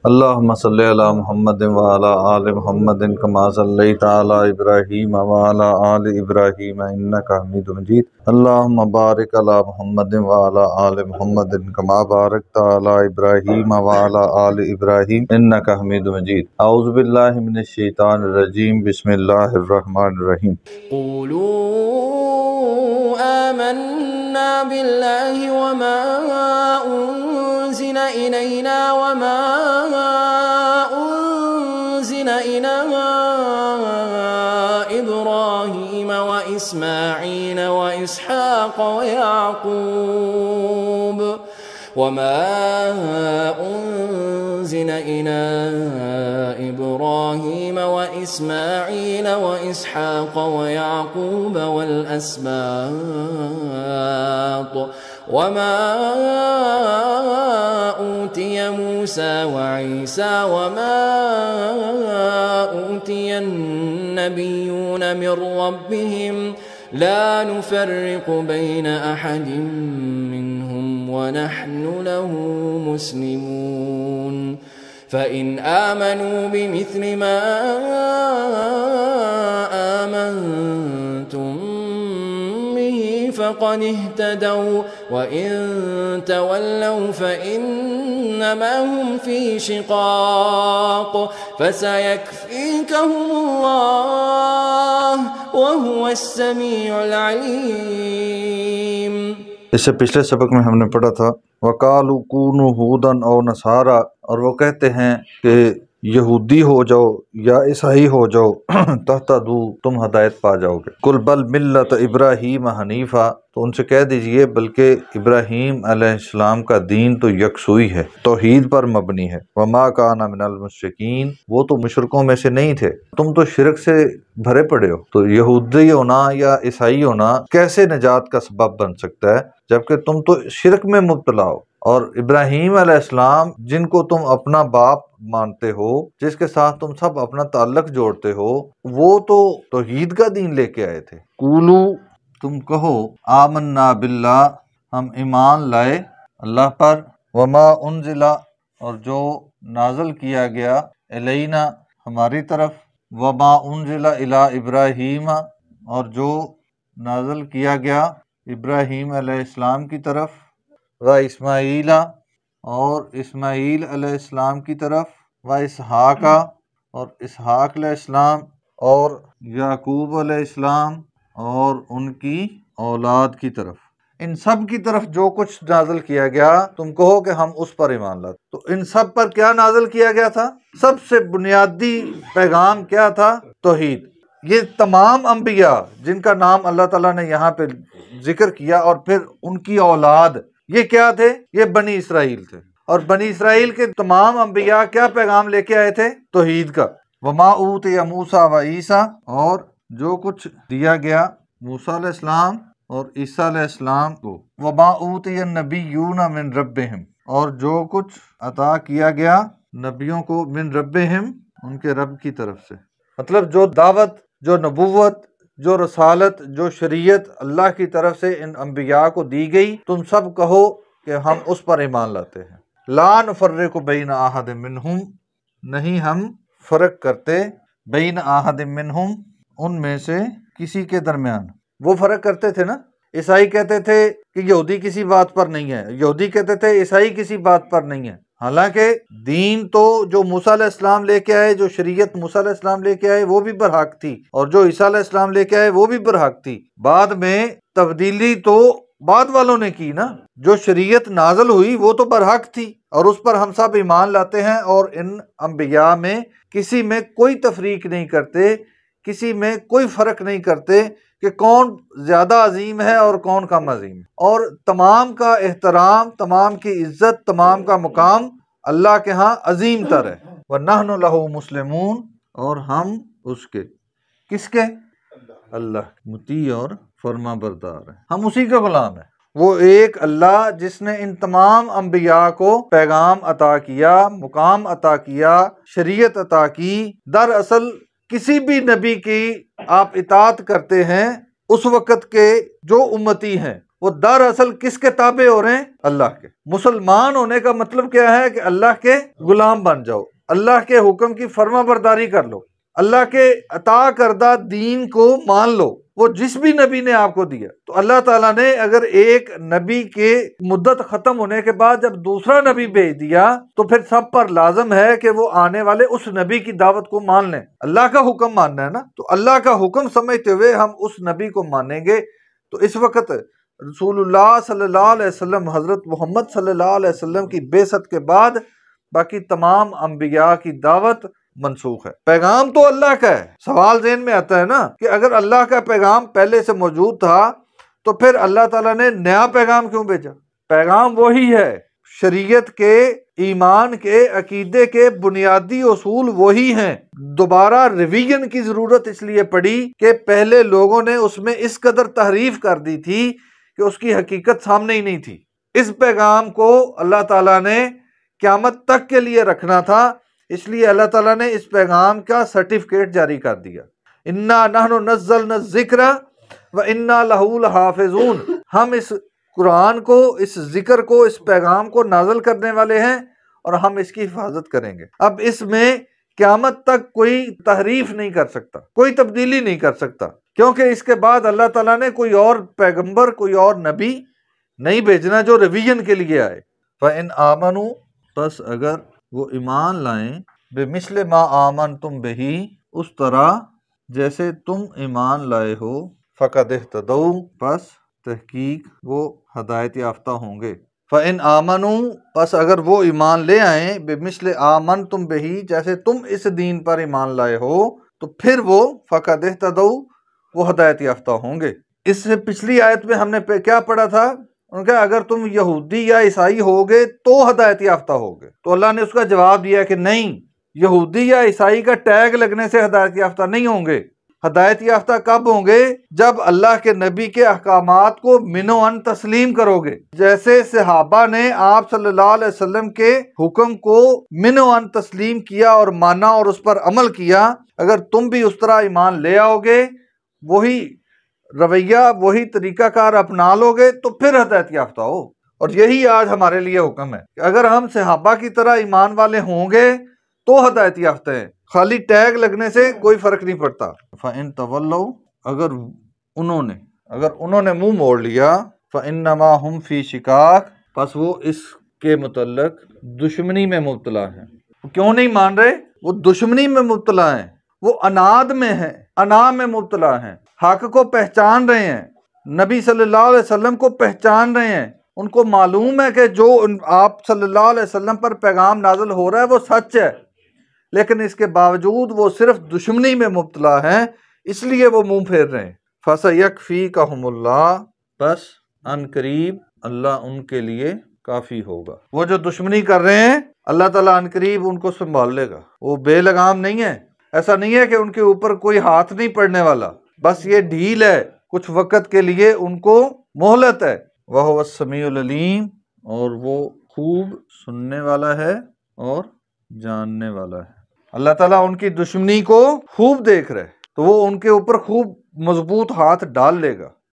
اللهم صل على محمد وعلى آل محمد كما صليت على إبراهيم وعلى آل إبراهيم إنك حميد مجيد اللهم بارك على محمد وعلى آل محمد كما باركت على إبراهيم وعلى آل إبراهيم إنك حميد مجيد أعوذ بالله من الشيطان الرجيم بسم الله الرحمن الرحيم قولوا آمنا بالله وما أنزل إلينا وما أنزل إلى إبراهيم وإسماعيل وإسحاق ويعقوب وما أنزل إلى إبراهيم وإسماعيل وإسحاق ويعقوب والأسباط وما أوتي موسى وعيسى وما أوتي النبيون من ربهم لا نفرق بين أحد منهم ونحن له مسلمون فإن آمنوا بمثل ما آمنتم به فقد اهتدوا وإن تولوا فإنما هم في شقاق فسيكفيكهم الله وهو السميع العليم۔ اس سے پچھلے سبق میں ہم نے پڑھا تھا وَقَالُوا كُونُوا هُودًا أَوْ نَصَارَىٰ، اور وہ کہتے ہیں کہ یہودی ہو جاؤ یا عیسائی ہو جاؤ تہتدوا، تم ہدایت پا جاؤ گے۔ قُلْ بَلْ مِلَّةَ إِبْرَاهِيمَ حَنِيفًا، تو ان سے کہہ دیجئے بلکہ ابراہیم علیہ السلام کا دین تو یکسوئی ہے، توحید پر مبنی ہے۔ وَمَا كَانَ مِنَ الْمُشْرِكِينَ، وہ تو مشرکوں میں سے نہیں تھے، تم تو شرک سے بھرے پڑے ہو، تو یہودی ہونا یا عیسائی ہونا کیسے نجات کا سبب بن سکتا ہے جبکہ تم تو شرک میں مبتلا ہو؟ اور ابراہیم علیہ السلام جن کو تم اپنا باپ مانتے ہو، جس کے ساتھ تم سب اپنا تعلق جوڑتے ہو، وہ تو توحید کا دین لے کے آئے تھے۔ قولو، تم کہو، آمنا باللہ، ہم ایمان لائے اللہ پر، وما انزل، اور جو نازل کیا گیا، الینا، ہماری طرف، وما انزل الی ابراہیم، اور جو نازل کیا گیا ابراہیم علیہ السلام کی طرف، و اسماعیل، اور اسماعیل علیہ السلام کی طرف، و اسحاق، اور اسحاق علیہ السلام، اور یعقوب علیہ السلام اور ان کی اولاد کی طرف، ان سب کی طرف جو کچھ نازل کیا گیا تم کہو کہ ہم اس پر ایمان لاتے۔ تو ان سب پر کیا نازل کیا گیا تھا؟ سب سے بنیادی پیغام کیا تھا؟ توحید۔ یہ تمام انبیاء جن کا نام اللہ تعالیٰ نے یہاں پہ ذکر کیا، اور پھر ان کی اولاد، یہ کیا تھے؟ یہ بنی اسرائیل تھے، اور بنی اسرائیل کے تمام انبیاء کیا پیغام لے کے آئے تھے؟ توحید کا۔ وما اوتی موسیٰ و عیسیٰ، اور جو کچھ دیا گیا موسیٰ علیہ السلام اور عیسیٰ علیہ السلام کو، وما اوتی النبیون من ربہم، اور جو کچھ عطا کیا گیا نبیوں کو، من ربہم، ان کے رب کی طرف سے، مطلب جو دعوت، جو نبوت، جو رسالت، جو شریعت اللہ کی طرف سے ان انبیاء کو دی گئی، تم سب کہو کہ ہم اس پر ایمان لاتے ہیں۔ لا نفرق بین احد منہم، نہیں ہم فرق کرتے، بین احد منہم، ان میں سے کسی کے درمیان۔ وہ فرق کرتے تھے نا، عیسائی کہتے تھے کہ یہودی کسی بات پر نہیں ہے، یہودی کہتے تھے عیسائی کسی بات پر نہیں ہے، حالانکہ دین تو جو موسیٰ علیہ السلام لے کے آئے، جو شریعت موسیٰ علیہ السلام لے کے آئے وہ بھی برحق تھی، اور جو عیسیٰ علیہ السلام لے کے آئے وہ بھی برحق تھی۔ بعد میں تبدیلی تو بعد والوں نے کی نا، جو شریعت نازل ہوئی وہ تو برحق تھی، اور اس پر ہم سب ایمان لاتے ہیں، اور ان انبیاء میں کسی میں کوئی تفریق نہیں کرتے، کسی میں کوئی فرق نہیں کرتے کہ کون زیادہ عظیم ہے اور کون کم عظیم ہے، اور تمام کا احترام، تمام کی عزت، تمام کا مقام اللہ کے ہاں عظیم تر ہے۔ وَنَحْنُ لَهُ مُسْلِمُونَ، اور ہم اس کے، کس کے؟ اللہ مطیع اور فرما بردار ہیں، ہم اسی کے غلام ہیں۔ وہ ایک اللہ جس نے ان تمام انبیاء کو پیغام عطا کیا، مقام عطا کیا، شریعت عطا کی۔ دراصل کسی بھی نبی کی آپ اطاعت کرتے ہیں اس وقت کے جو امتی ہیں وہ دراصل کس کے تابع ہو رہے ہیں؟ اللہ کے۔ مسلمان ہونے کا مطلب کیا ہے کہ اللہ کے غلام بن جاؤ، اللہ کے حکم کی فرما برداری کر لو، اللہ کے عطا کردہ دین کو مان لو، وہ جس بھی نبی نے آپ کو دیا۔ تو اللہ تعالیٰ نے اگر ایک نبی کے مدت ختم ہونے کے بعد جب دوسرا نبی بھیج دیا تو پھر سب پر لازم ہے کہ وہ آنے والے اس نبی کی دعوت کو مان لیں۔ اللہ کا حکم ماننا ہے نا، تو اللہ کا حکم سمجھتے ہوئے ہم اس نبی کو مانیں گے۔ تو اس وقت رسول اللہ صلی اللہ علیہ وسلم، حضرت محمد صلی اللہ علیہ وسلم کی بعثت کے بعد باقی تمام انبیاء کی دعوت منسوخ ہے۔ پیغام تو اللہ کا ہے۔ سوال ذہن میں آتا ہے نا کہ اگر اللہ کا پیغام پہلے سے موجود تھا تو پھر اللہ تعالیٰ نے نیا پیغام کیوں بھیجا؟ پیغام وہی ہے، شریعت کے، ایمان کے، عقیدے کے بنیادی اصول وہی ہیں۔ دوبارہ ریویژن کی ضرورت اس لیے پڑی کہ پہلے لوگوں نے اس میں اس قدر تحریف کر دی تھی کہ اس کی حقیقت سامنے ہی نہیں تھی۔ اس پیغام کو اللہ تعالیٰ نے قیامت تک کے لیے رکھنا تھا، اس لیے اللہ تعالیٰ نے اس پیغام کا سرٹیفکیٹ جاری کر دیا۔ انا نحن نزلنا الذکر وانا لہ لحافظون، ہم اس قرآن کو، اس ذکر کو، اس پیغام کو نازل کرنے والے ہیں اور ہم اس کی حفاظت کریں گے۔ اب اس میں قیامت تک کوئی تحریف نہیں کر سکتا، کوئی تبدیلی نہیں کر سکتا، کیونکہ اس کے بعد اللہ تعالیٰ نے کوئی اور پیغمبر، کوئی اور نبی نہیں بھیجنا جو ریویژن کے لیے آئے۔ فَإِنْ آمَنُوا، پس اگر وہ ایمان لائیں، بِمِثْلِ مَا آمَنْتُمْ بِهِ، اس طرح جیسے تم ایمان لائے ہو، فَقَدِ اهْتَدَوْا، پس تحقیق وہ ہدایت یافتہ ہوں گے۔ فَإِنْ آمَنُوا، پس اگر وہ ایمان لے آئیں، بِمِثْلِ آمَنْتُمْ بِهِ، جیسے تم اس دین پر ایمان لائے ہو، تو پھر وہ فَقَدِ اهْتَدَوْا، وہ ہدایت یافتہ ہوں گے۔ اس سے پچھلی آیت میں ہم نے کیا پڑھا تھا؟ ان کا اگر تم یہودی یا عیسائی ہوگے تو ہدایت یافتہ ہوگے، تو اللہ نے اس کا جواب دیا کہ نہیں، یہودی یا عیسائی کا ٹیگ لگنے سے ہدایت یافتہ نہیں ہوں گے۔ ہدایت یافتہ کب ہوں گے؟ جب اللہ کے نبی کے احکامات کو من و ان تسلیم کرو گے، جیسے صحابہ نے آپ صلی اللہ علیہ وسلم کے حکم کو من و ان تسلیم کیا اور مانا اور اس پر عمل کیا۔ اگر تم بھی اس طرح ایمان لے آؤ گے، وہی رویہ، وہی طریقہ کار اپنا لو گے، تو پھر ہدایت یافتہ ہو۔ اور یہی آج ہمارے لیے حکم ہے کہ اگر ہم صحابہ کی طرح ایمان والے ہوں گے تو ہدایت یافتہ ہیں، خالی ٹیگ لگنے سے کوئی فرق نہیں پڑتا۔ فَإِن تَوَلَّوْا، اگر انہوں نے منہ موڑ لیا، فَإِنَّمَا هُمْ فِي شِقَاقٍ، پس وہ اس کے متعلق دشمنی میں مبتلا ہیں۔ وہ کیوں نہیں مان رہے؟ وہ دشمنی میں مبتلا ہیں، وہ اناد میں ہیں، انا میں مبتلا ہیں، حق کو پہچان رہے ہیں، نبی صلی اللہ علیہ وسلم کو پہچان رہے ہیں، ان کو معلوم ہے کہ جو آپ صلی اللہ علیہ وسلم پر پیغام نازل ہو رہا ہے وہ سچ ہے، لیکن اس کے باوجود وہ صرف دشمنی میں مبتلا ہیں، اس لیے وہ منہ پھیر رہے ہیں۔ فَسَيَكْفِيكَهُمُ اللَّهُ، بس ان قریب اللہ ان کے لیے کافی ہوگا۔ وہ جو دشمنی کر رہے ہیں اللہ تعالیٰ ان قریب ان کو سنبھال لے گا۔ وہ بے لگام نہیں ہے، ایسا نہیں ہے کہ ان کے اوپر کوئی ہاتھ نہیں پڑنے والا، بس یہ ڈھیل ہے، کچھ وقت کے لیے ان کو مہلت ہے۔ وَهُوَ السَّمِيعُ الْعَلِيمُ، اور وہ خوب سننے والا ہے اور جاننے والا ہے۔ اللہ تعالیٰ ان کی دشمنی کو خوب دیکھ رہے، تو وہ ان کے اوپر خوب مضبوط ہاتھ ڈال لے گا۔